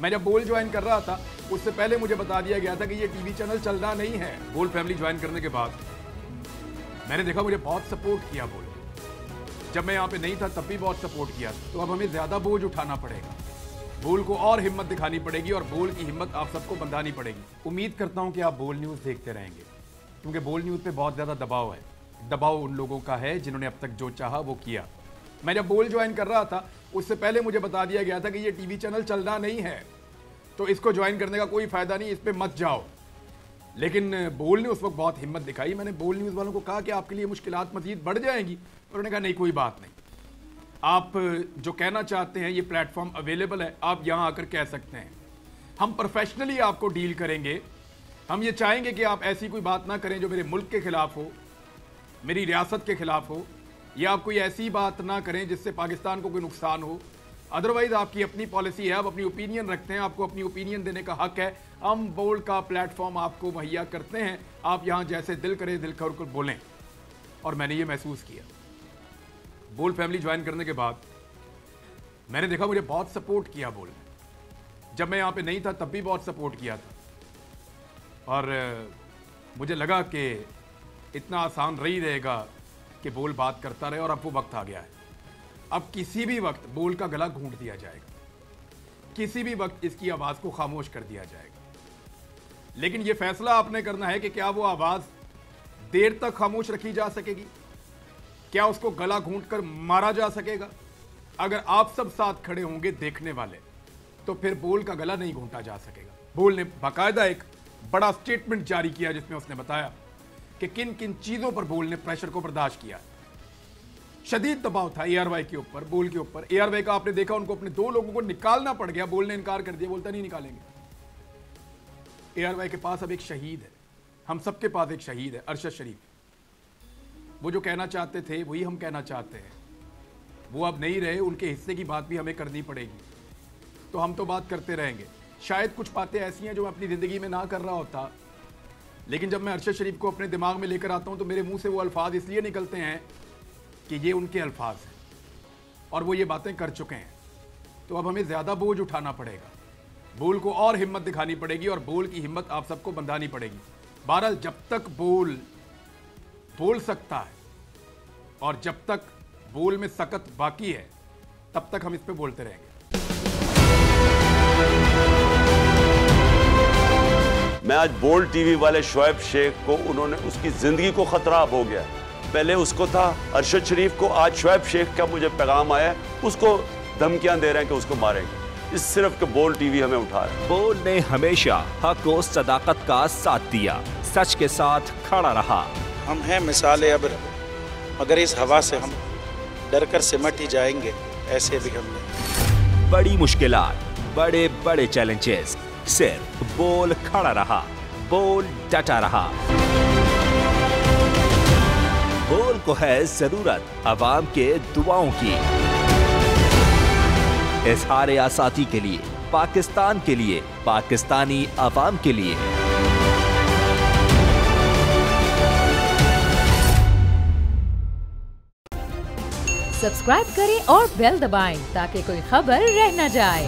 मैं जब बोल ज्वाइन कर रहा था उससे पहले मुझे बता दिया गया था कि ये टीवी चैनल चलना नहीं है। बोल फैमिली ज्वाइन करने के बाद मैंने देखा मुझे बहुत सपोर्ट किया बोल। जब मैं यहाँ पे नहीं था तब भी बहुत सपोर्ट किया, तो अब हमें ज्यादा बोझ उठाना पड़ेगा। बोल को और हिम्मत दिखानी पड़ेगी और बोल की हिम्मत आप सबको बंधानी पड़ेगी। उम्मीद करता हूँ कि आप बोल न्यूज़ देखते रहेंगे, क्योंकि बोल न्यूज़ पे बहुत ज़्यादा दबाव है। दबाव उन लोगों का है जिन्होंने अब तक जो चाहा वो किया। मैं जब बोल ज्वाइन कर रहा था उससे पहले मुझे बता दिया गया था कि ये टीवी चैनल चलना नहीं है, तो इसको ज्वाइन करने का कोई फायदा नहीं, इस पर मत जाओ। लेकिन बोल ने उस वक्त बहुत हिम्मत दिखाई। मैंने बोल न्यूज़ वालों को कहा कि आपके लिए मुश्किलात मजीद बढ़ जाएंगी, उन्होंने कहा नहीं कोई बात नहीं, आप जो कहना चाहते हैं ये प्लेटफॉर्म अवेलेबल है, आप यहाँ आकर कह सकते हैं, हम प्रोफेशनली आपको डील करेंगे। हम ये चाहेंगे कि आप ऐसी कोई बात ना करें जो मेरे मुल्क के खिलाफ हो, मेरी रियासत के खिलाफ हो, या आप कोई ऐसी बात ना करें जिससे पाकिस्तान को कोई नुकसान हो। अदरवाइज आपकी अपनी पॉलिसी है, आप अपनी ओपिनियन रखते हैं, आपको अपनी ओपिनियन देने का हक है। हम बोल का प्लेटफॉर्म आपको मुहैया करते हैं, आप यहाँ जैसे दिल करे दिल कर बोलें। और मैंने ये महसूस किया बोल फैमिली ज्वाइन करने के बाद। मैंने देखा मुझे बहुत सपोर्ट किया बोल ने। जब मैं यहाँ पे नहीं था तब भी बहुत सपोर्ट किया था, और मुझे लगा कि इतना आसान नहीं रहेगा कि बोल बात करता रहे, और अब वो वक्त आ गया है। अब किसी भी वक्त बोल का गला घूंट दिया जाएगा, किसी भी वक्त इसकी आवाज़ को खामोश कर दिया जाएगा। लेकिन यह फैसला आपने करना है कि क्या वो आवाज़ देर तक खामोश रखी जा सकेगी, क्या उसको गला घूंट कर मारा जा सकेगा। अगर आप सब साथ खड़े होंगे देखने वाले, तो फिर बोल का गला नहीं घूंटा जा सकेगा। बोल ने बाकायदा एक बड़ा स्टेटमेंट जारी किया जिसमें उसने बताया कि किन किन चीज़ों पर बोल ने प्रेशर को बर्दाश्त किया। शदीद दबाव था ARY के ऊपर, बोल के ऊपर। ARY का आपने देखा उनको अपने 2 लोगों को निकालना पड़ गया, बोल ने इनकार कर दिया, बोलता नहीं निकालेंगे। ARY के पास अब एक शहीद है, हम सबके पास एक शहीद है, अरशद शरीफ। वो जो कहना चाहते थे वही हम कहना चाहते हैं। वो अब नहीं रहे, उनके हिस्से की बात भी हमें करनी पड़ेगी, तो हम तो बात करते रहेंगे। शायद कुछ बातें ऐसी हैं जो मैं अपनी ज़िंदगी में ना कर रहा होता, लेकिन जब मैं अरशद शरीफ को अपने दिमाग में लेकर आता हूं तो मेरे मुंह से वो अल्फाज इसलिए निकलते हैं कि ये उनके अल्फाज हैं और वो ये बातें कर चुके हैं। तो अब हमें ज़्यादा बोझ उठाना पड़ेगा, बोल को और हिम्मत दिखानी पड़ेगी, और बोल की हिम्मत आप सबको बंधानी पड़ेगी। बहरहाल जब तक बोल बोल सकता है और जब तक बोल में सकत बाकी है, तब तक हम इस पे बोलते रहेंगे। मैं आज बोल टीवी वाले शोएब शेख को, उन्होंने उसकी जिंदगी को खतरा अब हो गया। पहले उसको था अरशद शरीफ को, आज शोएब शेख का मुझे पैगाम आया, उसको धमकियां दे रहे हैं कि उसको मारेंगे। इस सिर्फ के बोल टीवी हमें उठा रहा है। बोल ने हमेशा हक और सदाकत का साथ दिया, सच के साथ खड़ा रहा। हम हैं मिसाल अब, अगर इस हवा से हम डर कर सिमट ही जाएंगे, ऐसे भी हम नहीं। बड़ी मुश्किलात, बड़े बड़े चैलेंजेस, सिर्फ बोल खड़ा रहा, बोल डटा रहा। बोल को है जरूरत अवाम के दुआओं की। इज़हार आज़ादी के लिए, पाकिस्तान के लिए, पाकिस्तानी अवाम के लिए। सब्सक्राइब करें और बेल दबाएं ताकि कोई खबर रह न जाए।